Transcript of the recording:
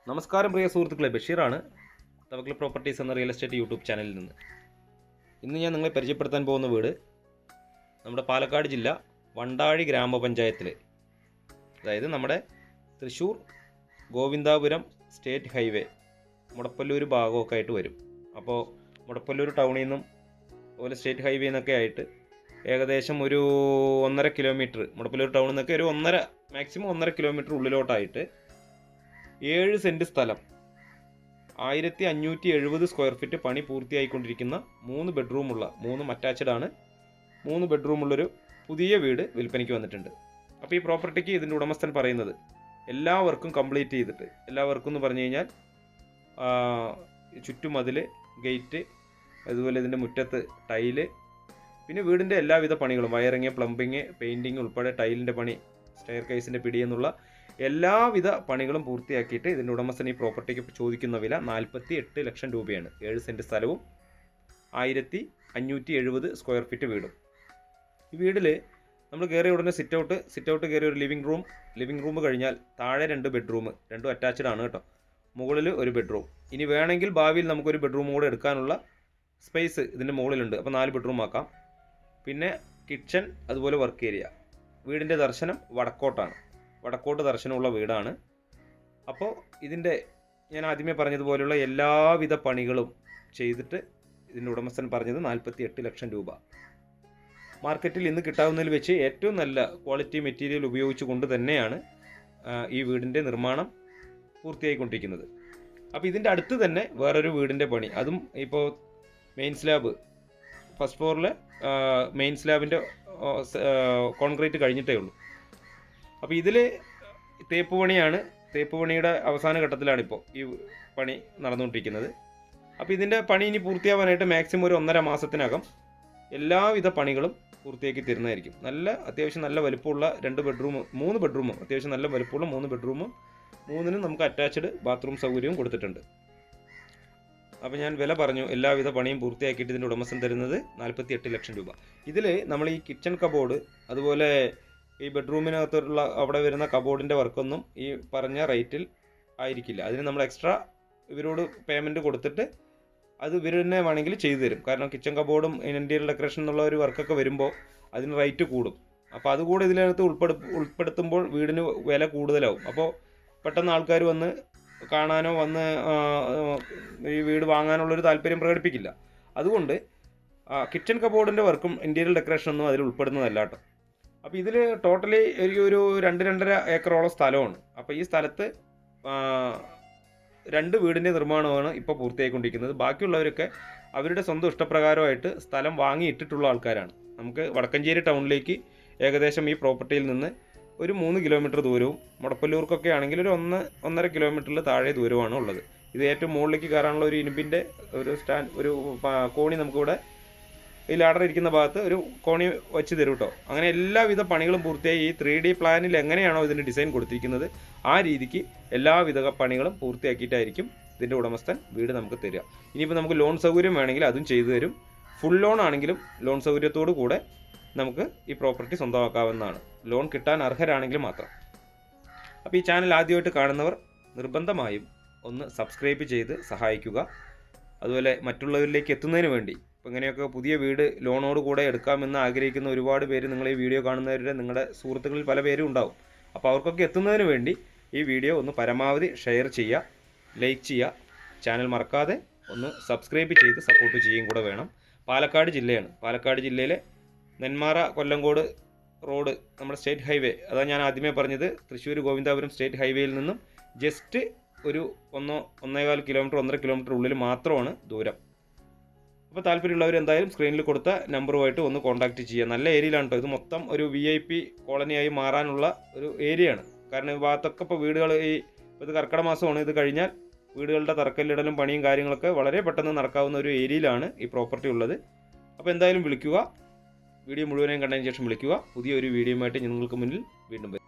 നമസ്കാരം പ്രിയ സുഹൃത്തുക്കളെ, ബഷീറാണ് തവക്കൽ പ്രോപ്പർട്ടീസ് എന്ന റിയൽ എസ്റ്റേറ്റ് യൂട്യൂബ് ചാനലിൽ നിന്ന്. ഇന്ന് ഞാൻ നിങ്ങളെ പരിചയപ്പെടുത്താൻ പോകുന്ന വീട് നമ്മുടെ പാലക്കാട് ജില്ല വണ്ടാഴി ഗ്രാമപഞ്ചായത്തിൽ, അതായത് നമ്മുടെ തൃശ്ശൂർ ഗോവിന്ദാപുരം സ്റ്റേറ്റ് ഹൈവേ മുടപ്പല്ലൂർ ഭാഗമൊക്കെ ആയിട്ട് വരും. അപ്പോൾ മുടപ്പല്ലൂർ ടൗണിൽ നിന്നും അതുപോലെ സ്റ്റേറ്റ് ഹൈവേ എന്നൊക്കെ ആയിട്ട് ഏകദേശം ഒരു 1.5 കിലോമീറ്റർ, മുടപ്പല്ലൂർ ടൗണിൽ നിന്നൊക്കെ ഒരു മാക്സിമം 1.5 കിലോമീറ്റർ ഉള്ളിലോട്ടായിട്ട് 7 സെൻറ്റ് സ്ഥലം, 1570 സ്ക്വയർ ഫീറ്റ് പണി പൂർത്തിയായിക്കൊണ്ടിരിക്കുന്ന 3 ബെഡ്റൂമുള്ള 3 അറ്റാച്ച്ഡാണ് 3 ബെഡ്റൂമുള്ളൊരു പുതിയ വീട് വിൽപ്പനയ്ക്ക് വന്നിട്ടുണ്ട്. അപ്പോൾ ഈ പ്രോപ്പർട്ടിക്ക് ഇതിൻ്റെ ഉടമസ്ഥൻ പറയുന്നത് എല്ലാവർക്കും കംപ്ലീറ്റ് ചെയ്തിട്ട്, എല്ലാവർക്കും എന്ന് പറഞ്ഞു കഴിഞ്ഞാൽ ചുറ്റുമതിൽ, ഗേറ്റ്, അതുപോലെ ഇതിൻ്റെ മുറ്റത്ത് ടൈല്, പിന്നെ വീടിൻ്റെ എല്ലാവിധ പണികളും വയറിങ്, പ്ലംബിങ്, പെയിൻറ്റിങ് ഉൾപ്പെടെ ടൈലിൻ്റെ പണി, സ്റ്റെയർ കേസിൻ്റെ പിടി എന്നുള്ള എല്ലാവിധ പണികളും പൂർത്തിയാക്കിയിട്ട് ഇതിൻ്റെ ഉടമസ്ഥൻ ഈ പ്രോപ്പർട്ടിക്ക് ചോദിക്കുന്ന വില 48 ലക്ഷം രൂപയാണ്. 7 സെൻറ്റ് സ്ഥലവും 1570 സ്ക്വയർ ഫീറ്റ് വീടും. ഈ വീട്ടിൽ നമ്മൾ കയറിയ ഉടനെ സിറ്റ് ഔട്ട് കയറി ഒരു ലിവിംഗ് റൂം കഴിഞ്ഞാൽ താഴെ 2 ബെഡ്റൂം, 2 അറ്റാച്ച്ഡ് ആണ് കേട്ടോ, മുകളിൽ ഒരു ബെഡ്റൂം. ഇനി വേണമെങ്കിൽ ഭാവിയിൽ നമുക്കൊരു ബെഡ്റൂം കൂടെ എടുക്കാനുള്ള സ്പേസ് ഇതിൻ്റെ മുകളിലുണ്ട്. അപ്പോൾ 4 ബെഡ്റൂം ആക്കാം. പിന്നെ കിച്ചൺ, അതുപോലെ വർക്ക് ഏരിയ. വീടിൻ്റെ ദർശനം വടക്കോട്ട് ദർശനമുള്ള വീടാണ്. അപ്പോൾ ഇതിൻ്റെ ഞാൻ ആദ്യമേ പറഞ്ഞതുപോലെയുള്ള എല്ലാവിധ പണികളും ചെയ്തിട്ട് ഇതിൻ്റെ ഉടമസ്ഥൻ പറഞ്ഞത് 48 ലക്ഷം രൂപ. മാർക്കറ്റിൽ ഇന്ന് കിട്ടാവുന്നതിൽ വെച്ച് ഏറ്റവും നല്ല ക്വാളിറ്റി മെറ്റീരിയൽ ഉപയോഗിച്ചുകൊണ്ട് തന്നെയാണ് ഈ വീടിൻ്റെ നിർമ്മാണം പൂർത്തിയായിക്കൊണ്ടിരിക്കുന്നത്. അപ്പോൾ ഇതിൻ്റെ അടുത്ത് തന്നെ വേറൊരു വീടിൻ്റെ പണി, അതും ഇപ്പോൾ മെയിൻ സ്ലാബ്, ഫസ്റ്റ് ഫ്ലോറിലെ മെയിൻ സ്ലാബിൻ്റെ കോൺക്രീറ്റ് കഴിഞ്ഞിട്ടേ ഉള്ളൂ. അപ്പോൾ ഇതിൽ തേപ്പ് പണിയുടെ അവസാന ഘട്ടത്തിലാണിപ്പോൾ ഈ പണി നടന്നുകൊണ്ടിരിക്കുന്നത്. അപ്പോൾ ഇതിൻ്റെ പണി ഇനി പൂർത്തിയാവാനായിട്ട് മാക്സിമം ഒരു 1.5 മാസത്തിനകം എല്ലാവിധ പണികളും പൂർത്തിയാക്കി തരുന്നതായിരിക്കും. അത്യാവശ്യം നല്ല വലുപ്പമുള്ള 2 ബെഡ്റൂം, 3 ബെഡ്റൂമും, അത്യാവശ്യം നല്ല വലുപ്പമുള്ള 3 ബെഡ്റൂമും, 3നും നമുക്ക് അറ്റാച്ച്ഡ് ബാത്റൂം സൗകര്യവും കൊടുത്തിട്ടുണ്ട്. അപ്പോൾ ഞാൻ വില പറഞ്ഞു, എല്ലാവിധ പണിയും പൂർത്തിയാക്കിയിട്ട് ഇതിൻ്റെ ഉടമസ്ഥൻ തരുന്നത് 48 ലക്ഷം രൂപ. ഇതിൽ നമ്മൾ ഈ കിച്ചൺ കബോർഡ്, അതുപോലെ ഈ ബെഡ്റൂമിനകത്തുള്ള അവിടെ വരുന്ന കബോർഡിൻ്റെ വർക്കൊന്നും ഈ പറഞ്ഞ റേറ്റിൽ ആയിരിക്കില്ല. അതിന് നമ്മൾ എക്സ്ട്രാ ഇവരോട് പേയ്മെൻറ്റ് കൊടുത്തിട്ട് അത് ഇവർ തന്നെ വേണമെങ്കിൽ ചെയ്തു തരും. കാരണം കിച്ചൺ കബോർഡും ഇൻറ്റീരിയർ ഡെക്കറേഷൻ എന്നുള്ള ഒരു വർക്കൊക്കെ വരുമ്പോൾ അതിന് റേറ്റ് കൂടും. അപ്പോൾ അതുകൂടെ ഇതിനകത്ത് ഉൾപ്പെടുത്തുമ്പോൾ വീടിന് വില കൂടുതലാവും. അപ്പോൾ പെട്ടെന്ന് ആൾക്കാർ വന്ന് കാണാനോ വന്ന് ഈ വീട് വാങ്ങാനുള്ളൊരു താല്പര്യം പ്രകടിപ്പിക്കില്ല. അതുകൊണ്ട് കിച്ചൺ കബോർഡിൻ്റെ വർക്കും ഇൻറ്റീരിയർ ഡെക്കറേഷനൊന്നും അതിൽ ഉൾപ്പെടുന്നതല്ല കേട്ടോ. അപ്പോൾ ഇതിൽ ടോട്ടലി ഒരു 2-2.5 ഏക്കറോളം സ്ഥലമാണ്. അപ്പോൾ ഈ സ്ഥലത്ത് 2 വീടിൻ്റെ നിർമ്മാണമാണ് ഇപ്പോൾ പൂർത്തിയായിക്കൊണ്ടിരിക്കുന്നത്. ബാക്കിയുള്ളവരൊക്കെ അവരുടെ സ്വന്തം ഇഷ്ടപ്രകാരമായിട്ട് സ്ഥലം വാങ്ങിയിട്ടിട്ടുള്ള ആൾക്കാരാണ്. നമുക്ക് വടക്കഞ്ചേരി ടൗണിലേക്ക് ഏകദേശം ഈ പ്രോപ്പർട്ടിയിൽ നിന്ന് ഒരു 3 കിലോമീറ്റർ ദൂരവും, മുടപ്പല്ലൂർക്കൊക്കെ ആണെങ്കിൽ ഒരു 1.5 കിലോമീറ്ററിൽ താഴെ ദൂരമാണ് ഉള്ളത്. ഇത് ഏറ്റവും മുകളിലേക്ക് കയറാനുള്ള ഒരു ഇരുമ്പിൻ്റെ ഒരു കോണി നമുക്കിവിടെ ഈ ലാഡർ ഇരിക്കുന്ന ഭാഗത്ത് ഒരു കോണി വെച്ച് തരും കേട്ടോ. അങ്ങനെ എല്ലാവിധ പണികളും പൂർത്തിയായി ഈ 3D പ്ലാനിൽ എങ്ങനെയാണോ ഇതിൻ്റെ ഡിസൈൻ കൊടുത്തിരിക്കുന്നത് ആ രീതിക്ക് എല്ലാവിധ പണികളും പൂർത്തിയാക്കിയിട്ടായിരിക്കും ഇതിൻ്റെ ഉടമസ്ഥൻ വീട് നമുക്ക് തരിക. ഇനിയിപ്പോൾ നമുക്ക് ലോൺ സൗകര്യം വേണമെങ്കിൽ അതും ചെയ്തു തരും. ഫുൾ ലോൺ ആണെങ്കിലും ലോൺ സൗകര്യത്തോടു കൂടെ നമുക്ക് ഈ പ്രോപ്പർട്ടി സ്വന്തമാക്കാവുന്നതാണ്, ലോൺ കിട്ടാൻ അർഹരാണെങ്കിൽ മാത്രം. അപ്പോൾ ഈ ചാനൽ ആദ്യമായിട്ട് കാണുന്നവർ നിർബന്ധമായും ഒന്ന് സബ്സ്ക്രൈബ് ചെയ്ത് സഹായിക്കുക. അതുപോലെ മറ്റുള്ളവരിലേക്ക് എത്തുന്നതിന് വേണ്ടി, ഇപ്പോൾ ഇങ്ങനെയൊക്കെ പുതിയ വീട് ലോണോട് കൂടെ എടുക്കാമെന്ന് ആഗ്രഹിക്കുന്ന ഒരുപാട് പേര് നിങ്ങൾ ഈ വീഡിയോ കാണുന്നവരുടെ നിങ്ങളുടെ സുഹൃത്തുക്കളിൽ പല പേരും ഉണ്ടാവും. അപ്പോൾ അവർക്കൊക്കെ എത്തുന്നതിന് വേണ്ടി ഈ വീഡിയോ ഒന്ന് പരമാവധി ഷെയർ ചെയ്യുക, ലൈക്ക് ചെയ്യുക. ചാനൽ മറക്കാതെ ഒന്ന് സബ്സ്ക്രൈബ് ചെയ്ത് സപ്പോർട്ട് ചെയ്യുകയും കൂടെ വേണം. പാലക്കാട് ജില്ലയാണ്. പാലക്കാട് ജില്ലയിലെ നെന്മാറ കൊല്ലങ്കോട് റോഡ്, നമ്മുടെ സ്റ്റേറ്റ് ഹൈവേ, അതാണ് ഞാൻ ആദ്യമേ പറഞ്ഞത്. തൃശ്ശൂർ ഗോവിന്ദാപുരം സ്റ്റേറ്റ് ഹൈവേയിൽ നിന്നും ജസ്റ്റ് ഒരു 1.25 കിലോമീറ്റർ, 1.5 കിലോമീറ്റർ ഉള്ളിൽ മാത്രമാണ് ദൂരം. അപ്പോൾ താല്പര്യമുള്ളവർ എന്തായാലും സ്ക്രീനിൽ കൊടുത്ത നമ്പറുമായിട്ട് ഒന്ന് കോൺടാക്റ്റ് ചെയ്യുക. നല്ല ഏരിയയിലാണ് കേട്ടോ. ഇത് മൊത്തം ഒരു VIP കോളനിയായി മാറാനുള്ള ഒരു ഏരിയയാണ്. കാരണം ഈ ഭാഗത്തൊക്കെ ഇപ്പോൾ വീടുകൾ, ഇത് കർക്കിടക മാസമാണ്, ഇത് കഴിഞ്ഞാൽ വീടുകളുടെ തറക്കല്ലിടലും പണിയും കാര്യങ്ങളൊക്കെ വളരെ പെട്ടെന്ന് നടക്കാവുന്ന ഒരു ഏരിയയിലാണ് ഈ പ്രോപ്പർട്ടി ഉള്ളത്. അപ്പോൾ എന്തായാലും വിളിക്കുക, വീഡിയോ മുഴുവനായും കണ്ടതിന് ശേഷം വിളിക്കുക. പുതിയൊരു വീഡിയോയുമായിട്ട് നിങ്ങൾക്ക് മുന്നിൽ വീണ്ടും വരും.